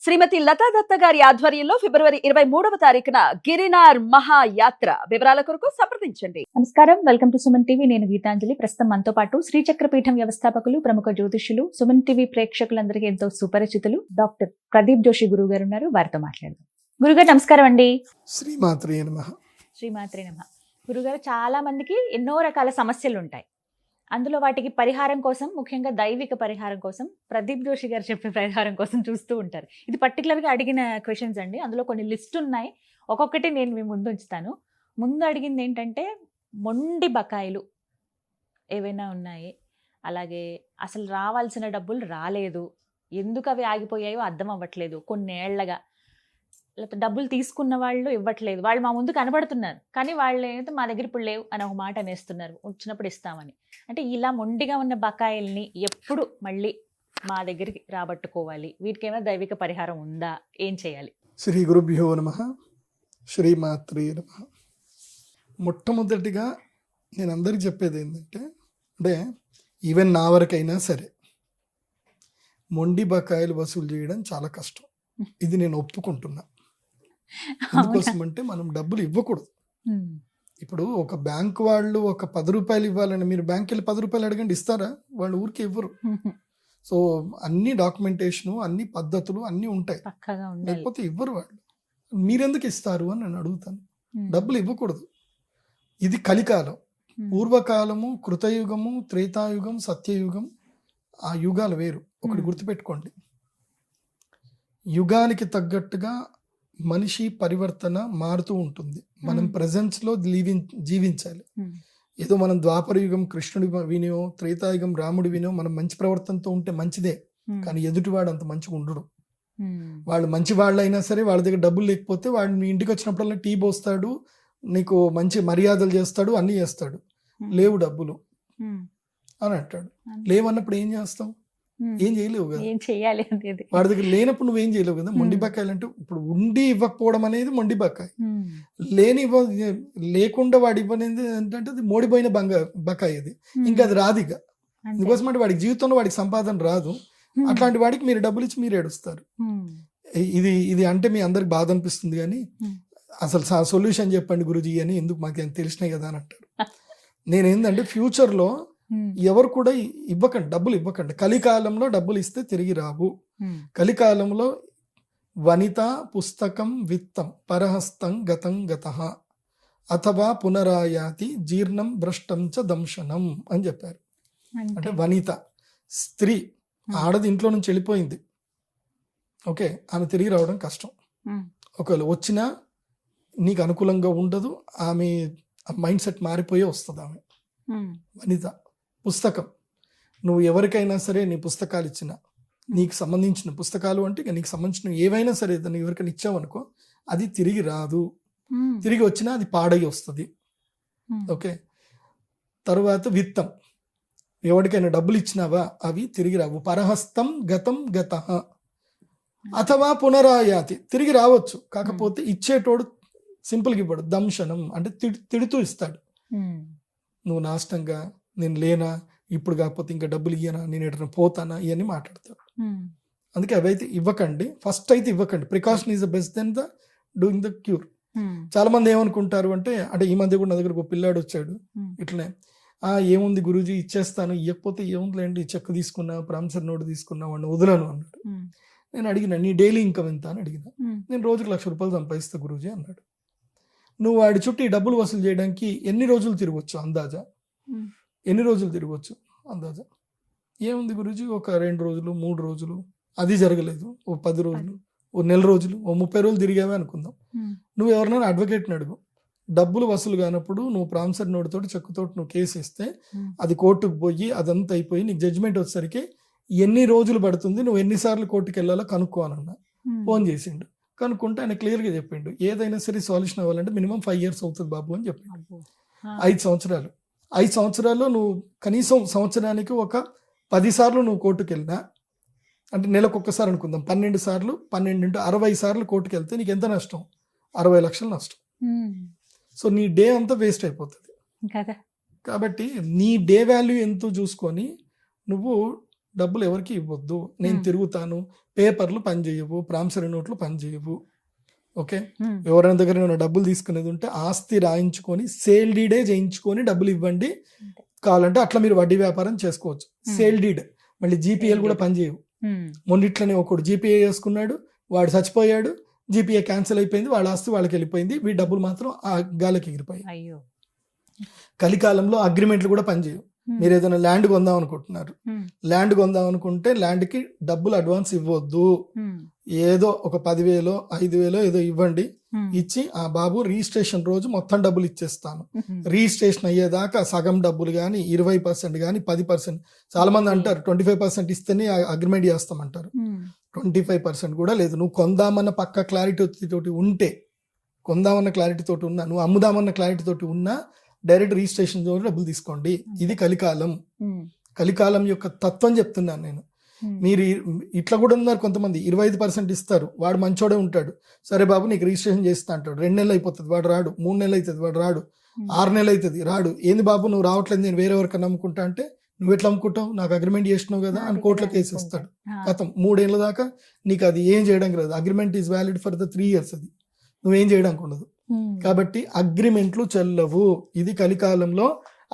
శ్రీమతి లతా దత్త గారి ఆధ్వర్యంలో ఫిబ్రవరి 23వ తారీఖున గిరినార్ మహాయాత్ర. వివరాల కొరకు సంప్రదించండి. నమస్కారం, వెల్కమ్ టు సుమన్ టీవీ. నేను గీతాంజలి. ప్రస్తుతం మనతో పాటు శ్రీచక్రపీఠం వ్యవస్థాపకులు, ప్రముఖ జ్యోతిష్యులు, సుమన్ టీవీ ప్రేక్షకులందరికీ ఎంతో సుపరిచితులు డాక్టర్ ప్రదీప్ జోషి గురువు గారు ఉన్నారు. వారితో మాట్లాడదాం. గురుగారు నమస్కారం అండి. శ్రీమాత్రే నమః. శ్రీమాత్రే నమః. గురుగారు, చాలా మందికి ఎన్నో రకాల సమస్యలు ఉంటాయి. అందులో వాటికి పరిహారం కోసం, ముఖ్యంగా దైవిక పరిహారం కోసం, ప్రదీప్ జోషి గారు చెప్పే పరిహారం కోసం చూస్తూ ఉంటారు. ఇది పర్టికులర్గా అడిగిన క్వశ్చన్స్ అండి. అందులో కొన్ని లిస్ట్ ఉన్నాయి. ఒక్కొక్కటి నేను మీ ముందు ఉంచుతాను. ముందు అడిగింది ఏంటంటే, మొండి బకాయిలు ఏవైనా ఉన్నాయి, అలాగే అసలు రావాల్సిన డబ్బులు రాలేదు, ఎందుకు అవి ఆగిపోయాయో అర్థం అవ్వట్లేదు, కొన్నేళ్లగా లేకపోతే డబ్బులు తీసుకున్న వాళ్ళు ఇవ్వట్లేదు, వాళ్ళు మా ముందు కనబడుతున్నారు కానీ వాళ్ళు ఏంటంటే మా దగ్గర ఇప్పుడు లేవు అని ఒక మాట అనేస్తున్నారు, వచ్చినప్పుడు ఇస్తామని. అంటే ఇలా మొండిగా ఉన్న బకాయిల్ని ఎప్పుడు మళ్ళీ మా దగ్గరికి రాబట్టుకోవాలి? వీటికి ఏమైనా దైవిక పరిహారం ఉందా? ఏం చేయాలి? శ్రీ గురుభ్యో నమః. శ్రీమాత్రే నమః. మొట్టమొదటిగా నేను అందరికి చెప్పేది ఏంటంటే, అంటే ఈవెన్ నా వరకైనా సరే మొండి బకాయిలు వసూలు చేయడం చాలా కష్టం. ఇది నేను ఒప్పుకుంటున్నా. ఎందుకోసం అంటే, మనం డబ్బులు ఇవ్వకూడదు. ఇప్పుడు ఒక బ్యాంక్ వాళ్ళు ఒక 10 రూపాయలు ఇవ్వాలని మీరు బ్యాంక్ వెళ్ళి 10 రూపాయలు అడగండి, ఇస్తారా? వాళ్ళు ఊరికి ఇవ్వరు. సో అన్ని డాక్యుమెంటేషన్, అన్ని పద్ధతులు అన్నీ ఉంటాయి, లేకపోతే ఇవ్వరు వాళ్ళు. మీరెందుకు ఇస్తారు అని నేను అడుగుతాను. డబ్బులు ఇవ్వకూడదు. ఇది కలికాలం. పూర్వకాలము, కృతయుగము, త్రేతాయుగం, సత్యయుగం, ఆ యుగాలు వేరు. ఒకటి గుర్తుపెట్టుకోండి, యుగానికి తగ్గట్టుగా మనిషి పరివర్తన మారుతూ ఉంటుంది. మనం ప్రెజెన్స్లో జీవించాలి. ఏదో మనం ద్వాపర యుగం కృష్ణుడి వినో, త్రేతాయుగం రాముడి వినో మనం మంచి ప్రవర్తనతో ఉంటే మంచిదే, కానీ ఎదుటివాడు అంత మంచిగా ఉండడు. వాళ్ళు మంచి వాళ్ళు అయినా సరే, వాళ్ళ దగ్గర డబ్బులు లేకపోతే వాడు మీ ఇంటికి వచ్చినప్పుడల్లా టీ పోస్తాడు, నీకు మంచి మర్యాదలు చేస్తాడు, అన్నీ చేస్తాడు. లేవు డబ్బులు అని అంటాడు. లేవన్నప్పుడు ఏం చేస్తాం? ఏం చేయలేవు కదా. ఏం చేయాలి? వాడి దగ్గర లేనప్పుడు నువ్వేం చేయలేవు కదా. మొండి బకాయిలు అంటే, ఇప్పుడు ఉండి ఇవ్వకపోవడం అనేది మొండి బకాయి. లేకుండా వాడు ఇవ్వనేది ఏంటంటే అది మోడిపోయిన బకాయి. అది ఇంకా అది రాదు. ఇక అందుకోసం అంటే వాడికి జీవితంలో వాడికి సంపాదన రాదు. అట్లాంటి వాడికి మీరు డబ్బులు ఇచ్చి మీరు ఏడుస్తారు. ఇది అంటే మీ అందరికి బాధ అనిపిస్తుంది, కానీ అసలు సొల్యూషన్ చెప్పండి గురుజీ అని, ఎందుకు మాకు తెలిసినాయి కదా అని అంటారు. నేనేందంటే, ఫ్యూచర్లో ఎవరు కూడా ఇవ్వకండి, డబ్బులు ఇవ్వకండి. కలికాలంలో డబ్బులు ఇస్తే తిరిగి రావు. కలికాలంలో వనిత పుస్తకం విత్తం పరహస్తం గతం గతః అథవా పునరాయాతి జీర్ణం భ్రష్టం చ దంశనం అని చెప్పారు. అంటే వనిత స్త్రీ, ఆడది ఇంట్లో నుంచి వెళ్ళిపోయింది, ఓకే, ఆమె తిరిగి రావడం కష్టం. ఒకవేళ వచ్చినా నీకు అనుకూలంగా ఉండదు, ఆమె మైండ్ సెట్ మారిపోయే వస్తుంది ఆమె. వనిత పుస్తకం, నువ్వు ఎవరికైనా సరే నీ పుస్తకాలు ఇచ్చిన, నీకు సంబంధించిన పుస్తకాలు అంటే ఇక నీకు సంబంధించిన ఏవైనా సరే దాన్ని ఎవరికైనా ఇచ్చావనుకో, అది తిరిగి రాదు. తిరిగి వచ్చినా అది పాడై వస్తుంది, ఓకే. తరువాత విత్తం, ఎవరికైనా డబ్బులు ఇచ్చినావా అవి తిరిగి రావు. పరహస్తం గతం గతః అథవా పునరాయాతి, తిరిగి రావచ్చు, కాకపోతే ఇచ్చేటోడు సింపుల్గా ఇవ్వడు. దంశనం అంటే తిడుతూ ఇస్తాడు. నువ్వు నాశనంగా, నేను లేనా, ఇప్పుడు కాకపోతే ఇంకా డబ్బులు ఇయ్యనా, నేను ఎటైనా పోతానా, ఇవన్నీ మాట్లాడతాడు. అందుకే అవైతే ఇవ్వకండి. ఫస్ట్ అయితే ఇవ్వకండి. Precaution is the best then the doing the cure. చాలా మంది ఏమనుకుంటారు అంటే ఈ మధ్య కూడా నా దగ్గర ఒక పిల్లాడు వచ్చాడు ఇట్లనే, ఏముంది గురూజీ ఇచ్చేస్తాను, ఇవ్వకపోతే ఏముందిలేండి, చెక్ తీసుకున్నా, ప్రామిసరీ నోట్ తీసుకున్నా, వాడిని వదలను అన్నాడు. నేను అడిగిన, నీ డైలీ ఇన్కమ్ ఎంత అని అడిగిన. నేను రోజుకి 1,00,000 రూపాయలు సంపాదిస్తా గురూజీ అన్నాడు. నువ్వు వాడి చుట్టూ ఈ డబ్బులు వసూలు చేయడానికి ఎన్ని రోజులు తిరగవచ్చు అందాజా? ఎన్ని రోజులు తిరగవచ్చు అందాజా? ఏముంది గురూజీ, ఒక 2 రోజులు 3 రోజులు, అది జరగలేదు, ఓ 10 రోజులు, ఓ నెల రోజులు, ఓ 30 రోజులు తిరిగావే అనుకుందాం. నువ్వు ఎవరినైనా అడ్వకేట్ని అడుగు, డబ్బులు వసూలు కానప్పుడు నువ్వు ప్రామిసరీ నోట్ తోటి, చెక్కుతోటి నువ్వు కేసు ఇస్తే అది కోర్టుకు పోయి అదంతా అయిపోయి నీకు జడ్జిమెంట్ వచ్చేసరికి ఎన్ని రోజులు పడుతుంది, నువ్వు ఎన్నిసార్లు కోర్టుకు వెళ్ళాలో కనుక్కో అన్నా. ఫోన్ చేసిండు, కనుక్కుంటే ఆయన క్లియర్గా చెప్పిండు, ఏదైనా సరే సొల్యూషన్ అవ్వాలంటే మినిమం 5 years అవుతుంది బాబు అని చెప్పిండు. 5 సంవత్సరాలు. 5 సంవత్సరాల్లో నువ్వు కనీసం సంవత్సరానికి ఒక 10 సార్లు నువ్వు కోర్టుకు వెళ్ళినా, అంటే నెలకు ఒక్కసారి అనుకుందాం, 12 సార్లు, 12 into 60 సార్లు కోర్టుకు వెళ్తే నీకు ఎంత నష్టం? 60 లక్షలు నష్టం. సో నీ డే అంతా వేస్ట్ అయిపోతుంది. కాబట్టి నీ డే వాల్యూ ఎంతో చూసుకొని నువ్వు డబ్బులు ఎవరికి ఇవ్వద్దు, నేను తిరుగుతాను, పేపర్లు పనిచేయవు, ప్రామిసరీ నోట్లు పనిచేయవు. ఓకే, ఎవరైనా దగ్గర ఏమైనా డబ్బులు తీసుకునేది ఉంటే ఆస్తి రాయించుకొని సేల్ డీడే చేయించుకొని డబ్బులు ఇవ్వండి. కావాలంటే అట్లా మీరు వడ్డీ వ్యాపారం చేసుకోవచ్చు. సేల్ డీడ్ మళ్ళీ జీపీఏలు కూడా పనిచేయవు. మొన్నిట్లనే ఒకడు జీపీఏ చేసుకున్నాడు, వాడు చచ్చిపోయాడు, జీపీఏ క్యాన్సిల్ అయిపోయింది, వాళ్ళ ఆస్తి వాళ్ళకి వెళ్ళిపోయింది, వీడి డబ్బులు మాత్రం ఆ గాలికి ఎగిరిపోయాయి. అయ్యో. కలికాలంలో అగ్రిమెంట్లు కూడా పనిచేయవు. మీరు ఏదైనా ల్యాండ్ కొందాం అనుకుంటున్నారు, ల్యాండ్ కొందాం అనుకుంటే ల్యాండ్కి డబ్బులు అడ్వాన్స్ ఇవ్వద్దు. ఏదో ఒక 10,000 5,000 ఏదో ఇవ్వండి, ఇచ్చి ఆ బాబు రిజిస్ట్రేషన్ రోజు మొత్తం డబ్బులు ఇచ్చేస్తాను, రిజిస్ట్రేషన్ అయ్యేదాకా సగం డబ్బులు కానీ 20% కానీ 10%, చాలా మంది అంటారు 25% ఇస్తేనే అగ్రిమెంట్ చేస్తామంటారు. 25% కూడా లేదు. నువ్వు కొందామన్న పక్క క్లారిటీ తోటి ఉంటే, కొందామన్న క్లారిటీ తోటి ఉన్నా, నువ్వు అమ్ముదామన్న క్లారిటీ తోటి ఉన్నా డైరెక్ట్ రిజిస్ట్రేషన్ డబ్బులు తీసుకోండి. ఇది కలికాలం. కలికాలం యొక్క తత్వం చెప్తున్నాను నేను. మీరు ఇట్లా కూడా ఉన్నారు కొంతమంది, 25% ఇస్తారు, వాడు మంచోడే ఉంటాడు, సరే బాబు నీకు రిజిస్ట్రేషన్ చేస్తా అంటాడు, 2 నెలలు అయిపోతుంది వాడు రాడు, 3 నెలలు అవుతుంది వాడు రాడు, 6 నెలలు అవుతుంది రాడు. ఏంది బాబు నువ్వు రావట్లేదు, నేను వేరే ఎవరికన్నా అమ్ముకుంటా అంటే, నువ్వు ఎట్లా అమ్ముకుంటావు, నాకు అగ్రిమెంట్ చేసినావు కదా అని కోర్టులో కేసు ఇస్తాడు. గతం 3 ఏళ్ళ దాకా నీకు అది ఏం చేయడానికి రాదు. Agreement is valid for the 3 years, అది నువ్వేం చేయడానికి ఉండదు. కాబట్టి అగ్రిమెంట్లు చెల్లవు. ఇది కలికాలంలో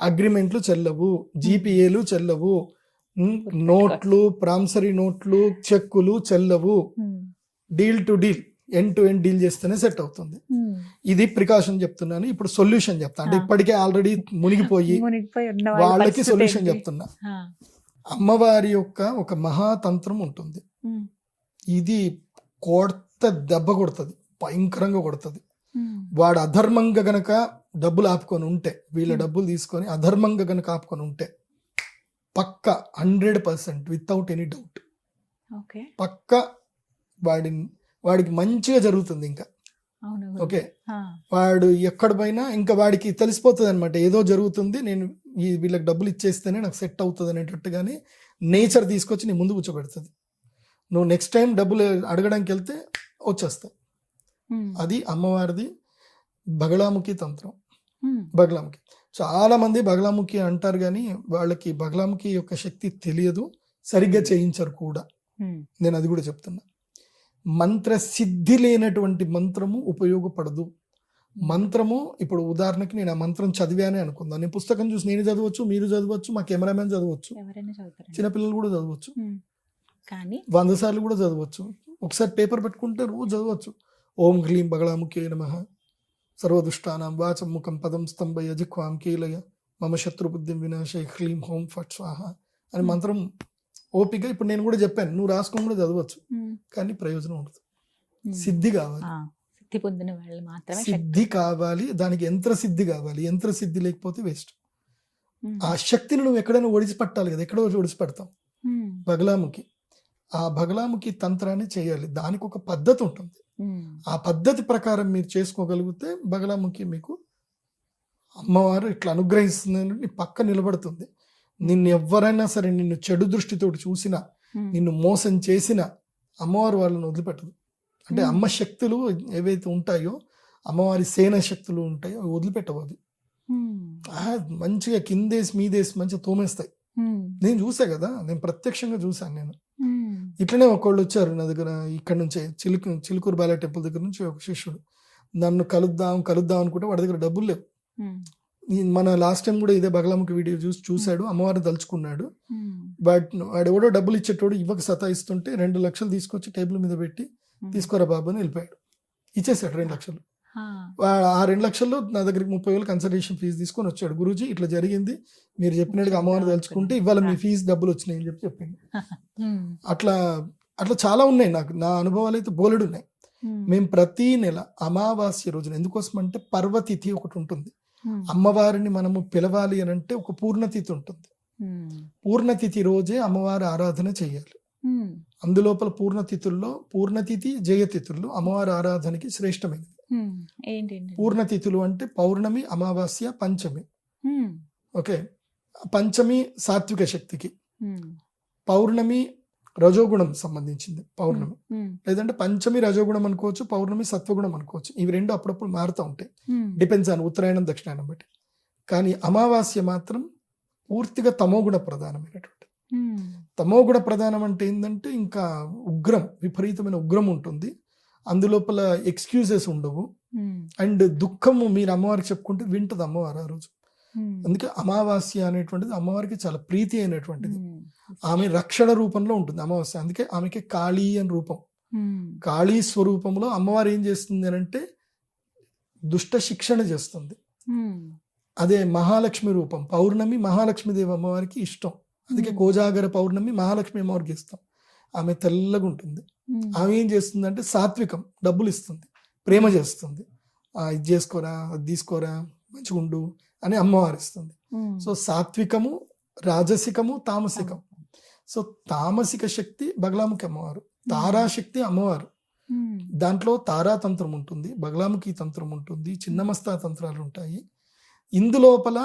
అగ్రిమెంట్లు చెల్లవు, జీపీఏలు చెల్లవు, నోట్లు, ప్రామిసరీ నోట్లు, చెక్కులు చెల్లవు. Deal to deal, end to end deal చేస్తేనే సెట్ అవుతుంది. ఇది ప్రికాషన్ చెప్తున్నాను. ఇప్పుడు సొల్యూషన్ చెప్తా. అంటే ఇప్పటికే ఆల్రెడీ మునిగిపోయి వాళ్ళకి సొల్యూషన్ చెప్తున్నా. అమ్మవారి యొక్క ఒక మహాతంత్రం ఉంటుంది. ఇది దెబ్బ కొడుతుంది, భయంకరంగా కొడుతుంది. వాడు అధర్మంగా గనక డబ్బులు ఆపుకొని ఉంటే, వీళ్ళ డబ్బులు తీసుకొని అధర్మంగా గనక ఆపుకొని ఉంటే పక్క 100% వితౌట్ ఎనీ డౌట్ పక్క వాడికి మంచిగా జరుగుతుంది. ఇంకా ఓకే, వాడు ఎక్కడ పోయినా ఇంకా వాడికి తెలిసిపోతుంది అనమాట, ఏదో జరుగుతుంది, నేను వీళ్ళకి డబ్బులు ఇచ్చేస్తేనే నాకు సెట్ అవుతుంది అనేటట్టుగానే నేచర్ తీసుకొచ్చి నీ ముందు కూర్చోబెడుతుంది. నువ్వు నెక్స్ట్ టైం డబ్బులు అడగడానికి వెళ్తే వచ్చేస్తాయి. అది అమ్మవారిది బగళాముఖి తంత్రం. బగళాముఖి, చాలా మంది బగళాముఖి అంటారు కానీ వాళ్ళకి బగళాముఖి యొక్క శక్తి తెలియదు, సరిగ్గా చేయించరు కూడా. నేను అది కూడా చెప్తున్నా. మంత్ర సిద్ధి లేనటువంటి మంత్రము ఉపయోగపడదు. మంత్రము, ఇప్పుడు ఉదాహరణకి నేను ఆ మంత్రం చదివానే అనుకుందాం, నేను పుస్తకం చూసి నేను చదవచ్చు, మీరు చదవచ్చు, మా కెమెరామెన్ చదవచ్చు, చిన్నపిల్లలు కూడా చదవచ్చు, కానీ 100 సార్లు కూడా చదవచ్చు. ఒకసారి పేపర్ పెట్టుకుంటే రోజు చదవచ్చు. ఓం హ్లీం బగళాముఖే నమః, సర్వదుష్టానాం వాచం ముఖం పదం స్తంభయ జిహ్వాం కీలయ మమ శత్రుబుద్ధిం వినాశయ హ్లీం హోం ఫట్ స్వాహ అని మంత్రం ఓపిక. ఇప్పుడు నేను కూడా చెప్పాను, నువ్వు రాసుకొని కూడా చదవచ్చు, కానీ ప్రయోజనం ఉండదు. సిద్ధి కావాలి, సిద్ధి పొందిన వాళ్ళు మాత్రమే. సిద్ధి కావాలి, దానికి యంత్ర సిద్ధి కావాలి. యంత్ర సిద్ధి లేకపోతే వేస్ట్. ఆ శక్తిని నువ్వు ఎక్కడైనా ఒడిసిపట్టాలి కదా, ఎక్కడో ఒడిసిపడతావు. బగళాముఖి, ఆ బగళాముఖి తంత్రాన్ని చేయాలి, దానికి ఒక పద్ధతి ఉంటుంది. ఆ పద్ధతి ప్రకారం మీరు చేసుకోగలిగితే బగళాముఖి మీకు అమ్మవారు ఇట్లా అనుగ్రహిస్తుందని నీ పక్క నిలబడుతుంది. నిన్ను ఎవరైనా సరే నిన్ను చెడు దృష్టితోటి చూసినా, నిన్ను మోసం చేసినా అమ్మవారు వాళ్ళని వదిలిపెట్టదు. అంటే అమ్మ శక్తులు ఏవైతే ఉంటాయో, అమ్మవారి సేన శక్తులు ఉంటాయో అవి వదిలిపెట్టవు. అవి మంచిగా కిందేసి మీదేసి మంచిగా తోమేస్తాయి. నేను చూసా కదా, నేను ప్రత్యక్షంగా చూసాను. నేను ఇట్లనే ఒకళ్ళు వచ్చారు నా దగ్గర, ఇక్కడ నుంచే చిలుకూరు బాలా టెంపుల్ దగ్గర నుంచి ఒక శిష్యుడు నన్ను కలుద్దాం అనుకుంటే వాడి దగ్గర డబ్బులు లేవు. మన లాస్ట్ టైం కూడా ఇదే బగళాముఖి వీడియో చూశాడు, అమ్మవారిని తలుచుకున్నాడు. బట్ వాడు ఎవడో డబ్బులు ఇచ్చేటోడు ఇవ్వక సతాయిస్తుంటే 2 లక్షలు తీసుకొచ్చి టేబుల్ మీద పెట్టి తీసుకోరా బాబు అని వెళ్ళిపోయాడు. ఇచ్చేసాడు 2 లక్షలు. ఆ 2 లక్షల్లో నా దగ్గరికి 30,000 కన్సల్టేషన్ ఫీజు తీసుకొని వచ్చాడు. గురూజీ ఇట్లా జరిగింది, మీరు చెప్పినట్టుగా అమ్మవారిని తలుచుకుంటే ఇవాళ మీ ఫీజు డబ్బులు వచ్చినాయి అని చెప్పింది. అట్లా చాలా ఉన్నాయి నాకు, నా అనుభవాలు అయితే బోలెడు ఉన్నాయి. మేము ప్రతి నెల అమావాస్య రోజున, ఎందుకోసం అంటే పర్వతిథి ఒకటి ఉంటుంది, అమ్మవారిని మనము పిలవాలి అని అంటే ఒక పూర్ణతిథి ఉంటుంది. పూర్ణతిథి రోజే అమ్మవారి ఆరాధన చేయాలి. అందులోపల పూర్ణతిథుల్లో పూర్ణతిథి జయతిథుల్లో అమ్మవారి ఆరాధనకి శ్రేష్టమైనది. పూర్ణతిథులు అంటే పౌర్ణమి, అమావాస్య, పంచమి. ఓకే, పంచమి సాత్విక శక్తికి, పౌర్ణమి రజోగుణం సంబంధించింది పౌర్ణమి, లేదంటే పంచమి రజోగుణం అనుకోవచ్చు, పౌర్ణమి సత్వగుణం అనుకోవచ్చు. ఇవి రెండు అప్పుడప్పుడు మారుతూ ఉంటాయి, డిపెండ్స్ ఆన్ ఉత్తరాయణం దక్షిణాయనం బట్టి. కానీ అమావాస్య మాత్రం పూర్తిగా తమోగుణ ప్రధానమైనటువంటి. తమోగుణ ప్రధానం అంటే ఏంటంటే ఇంకా ఉగ్రం, విపరీతమైన ఉగ్రం ఉంటుంది. అందులోపల ఎక్స్క్యూజెస్ ఉండవు. అండ్ దుఃఖము మీరు అమ్మవారికి చెప్పుకుంటే వింటది అమ్మవారు ఆ రోజు. అందుకే అమావాస్య అనేటువంటిది అమ్మవారికి చాలా ప్రీతి అయినటువంటిది. ఆమె రక్షణ రూపంలో ఉంటుంది అమావాస్య. అందుకే ఆమెకి కాళీ అని రూపం. కాళీ స్వరూపంలో అమ్మవారు ఏం చేస్తుంది అని అంటే దుష్ట శిక్షణ చేస్తుంది. అదే మహాలక్ష్మి రూపం. పౌర్ణమి మహాలక్ష్మీదేవి అమ్మవారికి ఇష్టం. అందుకే కోజాగర పౌర్ణమి మహాలక్ష్మి అమ్మవారికి ఇస్తాం. ఆమె తెల్లగా ఉంటుంది. ఆమె ఏం చేస్తుంది అంటే సాత్వికం, డబ్బులు ఇస్తుంది, ప్రేమ చేస్తుంది. ఇది చేసుకోరా, అది తీసుకోరా, మంచిగా ఉండు అని అమ్మవారు ఇస్తుంది. సో సాత్వికము, రాజసికము, తామసికం. సో తామసిక శక్తి బగలాముఖి అమ్మవారు, తారాశక్తి అమ్మవారు. దాంట్లో తారాతంత్రం ఉంటుంది, బగలాముఖి తంత్రం ఉంటుంది, చిన్నమస్తా తంత్రాలు ఉంటాయి. ఇందులోపల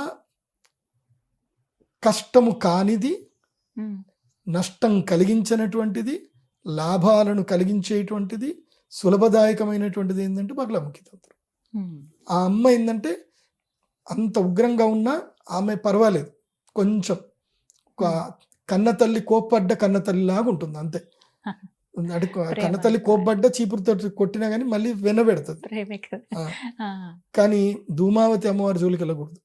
కష్టము కానిది, నష్టం కలిగించినటువంటిది, లాభాలను కలిగించేటువంటిది, సులభదాయకమైనటువంటిది ఏంటంటే బగలాముఖి తంత్రం. ఆ అమ్మ ఏంటంటే అంత ఉగ్రంగా ఉన్నా ఆమె పర్వాలేదు, కొంచెం కన్నతల్లి కోప్పడ్డ కన్నతల్లి లాగా ఉంటుంది అంతే. అంటే కన్నతల్లి కోప్పడ్డ చీపురుతో కొట్టినా కానీ మళ్ళీ వెనబెడుతుంది. కానీ ధూమావతి అమ్మవారి జోలికి వెళ్ళకూడదు.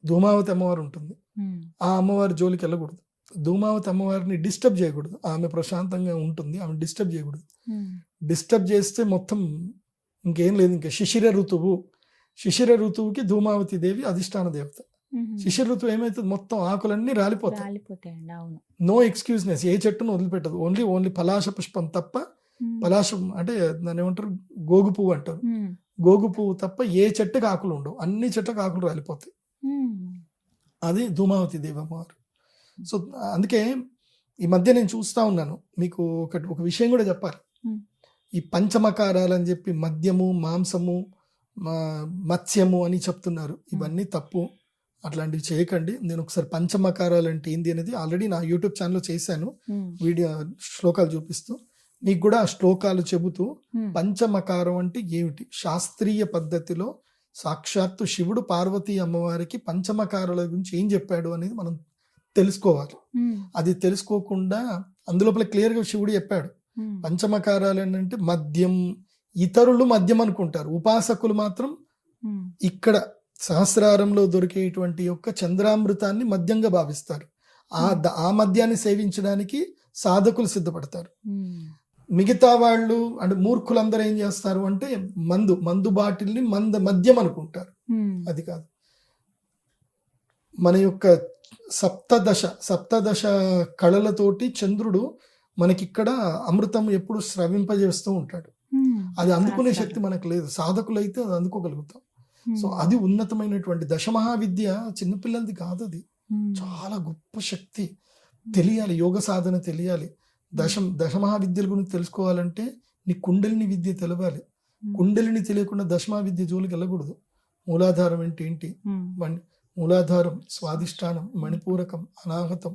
ధూమావతి అమ్మవారు ఉంటుంది, ఆ అమ్మవారి జోలికి వెళ్ళకూడదు. ధూమావతి అమ్మవారిని డిస్టర్బ్ చేయకూడదు. ఆమె ప్రశాంతంగా ఉంటుంది, ఆమె డిస్టర్బ్ చేయకూడదు. డిస్టర్బ్ చేస్తే మొత్తం ఇంకేం లేదు. ఇంకా శిశిర ఋతువుకి ధూమావతి దేవి అధిష్టాన దేవత. శిశిర ఋతువు ఏమైతుంది, మొత్తం ఆకులన్నీ రాలిపోతాయి. నో ఎక్స్క్యూజ్నెస్, ఏ చెట్టును వదిలిపెట్టదు. ఓన్లీ పలాశ పుష్పం తప్ప, పలాశం అంటే దాన్ని ఏమంటారు, గోగు పువ్వు అంటారు. గోగు పువ్వు తప్ప ఏ చెట్టుకి ఆకులు ఉండవు, అన్ని చెట్లకు ఆకులు రాలిపోతాయి. అది ధూమావతి దేవి అమ్మవారు. సో అందుకే ఈ మధ్య నేను చూస్తా ఉన్నాను, మీకు ఒక విషయం కూడా చెప్పాలి. ఈ పంచమకారాలు అని చెప్పి మద్యము, మాంసము, మత్స్యము అని చెప్తున్నారు. ఇవన్నీ తప్పు, అట్లాంటివి చేయకండి. నేను ఒకసారి పంచమకారాలు అంటే ఏంది అనేది ఆల్రెడీ నా యూట్యూబ్ ఛానల్లో చేశాను, వీడియో శ్లోకాలు చూపిస్తూ. మీకు కూడా ఆ శ్లోకాలు చెబుతూ పంచమకారం అంటే ఏమిటి, శాస్త్రీయ పద్ధతిలో సాక్షాత్తు శివుడు పార్వతీ అమ్మవారికి పంచమకారాల గురించి ఏం చెప్పాడు అనేది మనం తెలుసుకోవాలి. అది తెలుసుకోకుండా అందులోపల క్లియర్గా శివుడు చెప్పాడు. పంచమకారాలు ఏంటంటే మద్యం, ఇతరులు మద్యం అనుకుంటారు, ఉపాసకులు మాత్రం ఇక్కడ సహస్రారంలో దొరికేటువంటి యొక్క చంద్రామృతాన్ని మద్యంగా భావిస్తారు. ఆ మద్యాన్ని సేవించడానికి సాధకులు సిద్ధపడతారు. మిగతా వాళ్ళు అంటే మూర్ఖులందరూ ఏం చేస్తారు అంటే మందు బాటిల్ని మద్యం అనుకుంటారు. అది కాదు. మన యొక్క సప్తదశ కళలతోటి చంద్రుడు మనకిక్కడ అమృతం ఎప్పుడు స్రవింపజేస్తూ ఉంటాడు. అది అందుకునే శక్తి మనకు లేదు, సాధకులు అయితే అది అందుకోగలుగుతాం. సో అది ఉన్నతమైనటువంటి దశమహావిద్య, చిన్నపిల్లలది కాదు, అది చాలా గొప్ప శక్తి. తెలియాలి, యోగ సాధన తెలియాలి. దశమహావిద్యల గురించి తెలుసుకోవాలంటే నీ కుండలిని విద్య తెలవాలి. కుండలిని తెలియకుండా దశమహావిద్య జోలికి వెళ్ళకూడదు. మూలాధారం ఏంటి, మూలాధారం, స్వాధిష్టానం, మణిపూరకం, అనాహతం,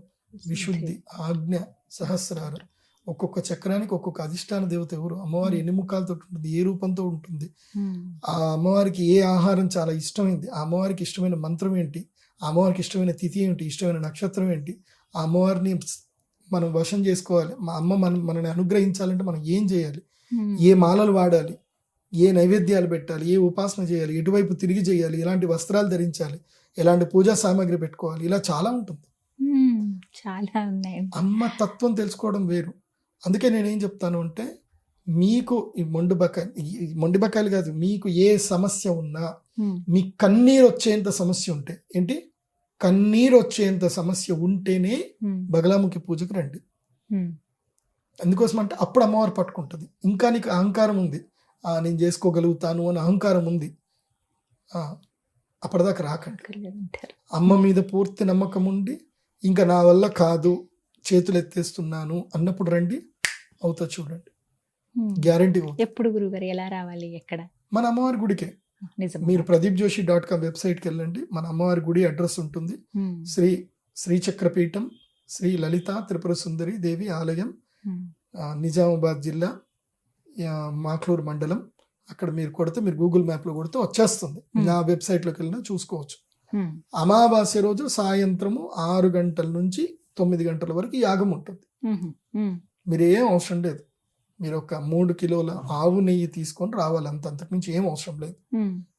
విశుద్ధి, ఆజ్ఞ, సహస్రారం. ఒక్కొక్క చక్రానికి ఒక్కొక్క అధిష్టాన దేవత ఎవరు, అమ్మవారి ఎన్ని ముఖాలతో ఉంటుంది, ఏ రూపంతో ఉంటుంది, ఆ అమ్మవారికి ఏ ఆహారం చాలా ఇష్టమైంది, ఆ అమ్మవారికి ఇష్టమైన మంత్రం ఏంటి, ఆ అమ్మవారికి ఇష్టమైన తిథి ఏంటి, ఇష్టమైన నక్షత్రం ఏంటి, ఆ అమ్మవారిని మనం వశం చేసుకోవాలి. మా అమ్మ మనల్ని అనుగ్రహించాలంటే మనం ఏం చేయాలి, ఏ మాలలు వాడాలి, ఏ నైవేద్యాలు పెట్టాలి, ఏ ఉపాసన చేయాలి, ఎటువైపు తిరిగి చేయాలి, ఎలాంటి వస్త్రాలు ధరించాలి, ఎలాంటి పూజా సామాగ్రి పెట్టుకోవాలి, ఇలా చాలా ఉంటుంది. చాలా ఉన్నాయి. అమ్మ తత్వం తెలుసుకోవడం వేరు. అందుకే నేనేం చెప్తాను అంటే, మీకు ఈ మొండిబకాయలు కాదు, మీకు ఏ సమస్య ఉన్నా, మీ కన్నీరు వచ్చేంత సమస్య ఉంటే ఏంటి, కన్నీరు వచ్చేంత సమస్య ఉంటేనే బగలాముఖి పూజకు రండి. ఎందుకోసం అంటే అప్పుడు అమ్మవారు పట్టుకుంటుంది. ఇంకా నీకు అహంకారం ఉంది, నేను చేసుకోగలుగుతాను అని అహంకారం ఉంది, అప్పటిదాకా రాకండి. అమ్మ మీద పూర్తి నమ్మకం ఉండి ఇంకా నా వల్ల కాదు, చేతులు ఎత్తేస్తున్నాను అన్నప్పుడు రండి, అవుతా చూడండి, గ్యారంటీ. ఎప్పుడు గురుగారు ఎలా రావాలి, ఎక్కడ? మన అమ్మవారి గుడికే. మీరు pradeepjoshi.com వెబ్సైట్కి వెళ్ళండి, మన అమ్మవారి గుడి అడ్రస్ ఉంటుంది. శ్రీచక్రపీఠం శ్రీ లలిత త్రిపుర సుందరి దేవి ఆలయం, నిజామాబాద్ జిల్లా, మాక్లూరు మండలం. అక్కడ మీరు కొడితే, మీరు గూగుల్ మ్యాప్లో కొడితే వచ్చేస్తుంది. నా వెబ్సైట్లోకి వెళ్ళినా చూసుకోవచ్చు. అమావాస్య రోజు సాయంత్రము 6 గంటల నుంచి 9 గంటల వరకు ఈ యాగం ఉంటుంది. మీరు ఏం అవసరం లేదు. మీరు ఒక 3 కిలోల ఆవు నెయ్యి తీసుకొని రావాలి, అంతకు మించి ఏం అవసరం లేదు.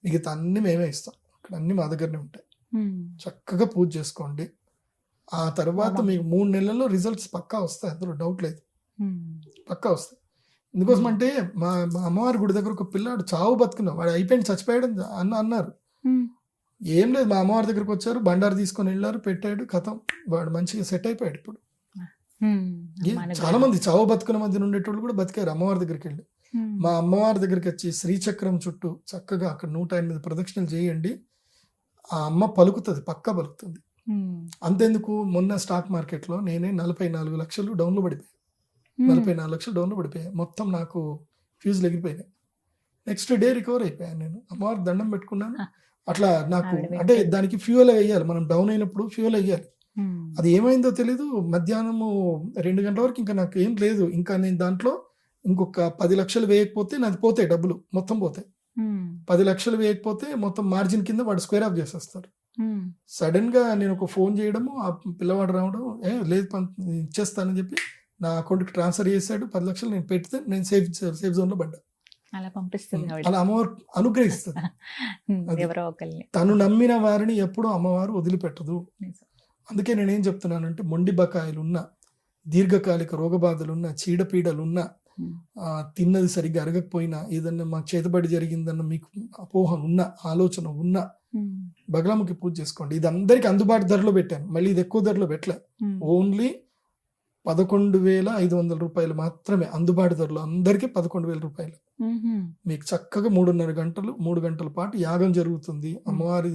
మిగతా అన్ని మేమే ఇస్తాం, ఇక్కడ అన్ని మా దగ్గరనే ఉంటాయి. చక్కగా పూజ చేసుకోండి. ఆ తర్వాత మీకు 3 నెలల్లో రిజల్ట్స్ పక్కా వస్తాయి, అందులో డౌట్ లేదు, పక్కా వస్తాయి. ఎందుకోసం అంటే మా అమ్మవారి గుడి దగ్గర ఒక పిల్లాడు చావు బతుకున్నా, వాడు అయిపోయింది చచ్చిపోయాడు అన్నారు. ఏం లేదు, మా అమ్మవారి దగ్గరకు వచ్చారు, బండారు తీసుకొని వెళ్ళారు, పెట్టాడు, కథం, వాడు మంచిగా సెట్ అయిపోయాడు. ఇప్పుడు చాలా మంది చావు బతుకుల మధ్య ఉండేటోళ్ళు కూడా బతికారు అమ్మవారి దగ్గరికి వెళ్ళి. మా అమ్మవారి దగ్గరికి వచ్చి శ్రీచక్రం చుట్టూ చక్కగా అక్కడ 108 ప్రదక్షిణలు చేయండి, ఆ అమ్మ పలుకుతుంది, పక్కా పలుకుతుంది. అంతెందుకు, మొన్న స్టాక్ మార్కెట్లో నేనే 44 లక్షలు డౌన్లో పడిపోయాయి, 44 లక్షలు డౌన్లో పడిపోయాయి. మొత్తం నాకు ఫ్యూజులు ఎగిరిపోయినాయి. నెక్స్ట్ డే రికవర్ అయిపోయాను. నేను అమ్మవారికి దండం పెట్టుకున్నాను. అట్లా నాకు అంటే దానికి ఫ్యూయల్ వేయాలి, మనం డౌన్ అయినప్పుడు ఫ్యూయల్ వేయాలి. అది ఏమైందో తెలీదు, మధ్యాహ్నము 2 గంటల వరకు ఇంకా నాకు ఏం లేదు. ఇంకా నేను దాంట్లో ఇంకొక 10 లక్షలు వేయకపోతే నాది పోతాయి, డబ్బులు మొత్తం పోతాయి. 10 లక్షలు వేయకపోతే మొత్తం మార్జిన్ కింద వాడు స్క్వేర్ ఆఫ్ చేసేస్తారు. సడన్ గా నేను ఒక ఫోన్ చేయడము, ఆ పిల్లవాడు రావడం, లేదు ఇచ్చేస్తానని చెప్పి నా అకౌంట్కి ట్రాన్స్ఫర్ చేశాడు. 10 లక్షలు నేను పెడితే నేను సేఫ్ జోన్ లో పడ్డా. అలా పంపిస్తుంది, అలా అమ్మవారు అనుగ్రహిస్తుంది. ఎవరో ఒకరిని. తను నమ్మిన వారిని ఎప్పుడూ అమ్మవారు వదిలిపెట్టదు. అందుకే నేనేం చెప్తున్నానంటే, మొండి బకాయిలున్నా, దీర్ఘకాలిక రోగబాధలున్నా, చీడపీడలున్నా, తిన్నది సరిగ్గా అరగకపోయినా, ఏదన్నా మాకు చేతబడి జరిగిందన్న మీకు అపోహ ఉన్నా, ఆలోచన ఉన్నా, బగలాముఖి పూజ చేసుకోండి. ఇది అందరికి అందుబాటు ధరలో పెట్టాను, మళ్ళీ ఇది ఎక్కువ ధరలో పెట్టలే. ఓన్లీ 11,500 రూపాయలు మాత్రమే అందుబాటు ధరలో, అందరికీ 11,000 రూపాయలు. మీకు చక్కగా 3 గంటల పాటు యాగం జరుగుతుంది. అమ్మవారి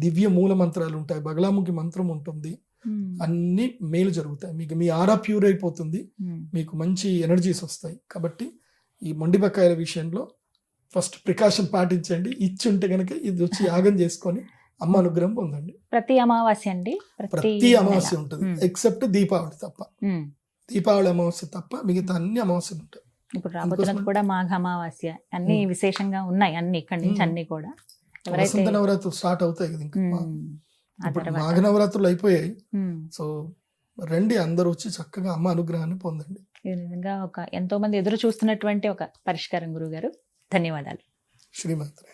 దివ్య మూల మంత్రాలు ఉంటాయి, బగలాముఖి మంత్రం ఉంటుంది, అన్ని మేలు జరుగుతాయి. మీకు మీ ఆరా ప్యూర్ అయిపోతుంది, మీకు మంచి ఎనర్జీస్ వస్తాయి. కాబట్టి ఈ మొండి బకాయిల విషయంలో ఫస్ట్ ప్రికాషన్ పాటించండి. ఇచ్చి ఉంటే కనుక ఇది వచ్చి యాగం చేసుకొని అమ్మ అనుగ్రహం పొందండి. ప్రతి అమావాస్య అండి, ప్రతి అమావాస్య ఉంటుంది, ఎక్సెప్ట్ దీపావళి తప్ప. దీపావళి అమావాస్య తప్ప మిగతా అన్ని అమావాస్యలు ఉంటాయి. ఇప్పుడు రాబోతున్నది కూడా మాఘ అమావాస్య, అన్ని విశేషంగా ఉన్నాయి, అన్ని ఇక్కడి నుంచి అన్ని కూడా. వసంత నవరాత్రులు స్టార్ట్ అవుతాయి కదా, ఇంకా ఇప్పుడు మాఘ నవరాత్రులు అయిపోయాయి. సో రండి, అందరూ వచ్చి చక్కగా అమ్మ అనుగ్రహాన్ని పొందండి. ఈ విధంగా ఎంతో మంది ఎదురు చూస్తున్నటువంటి ఒక పరిష్కారం గురుగారు. ధన్యవాదాలు. శ్రీమంతులే.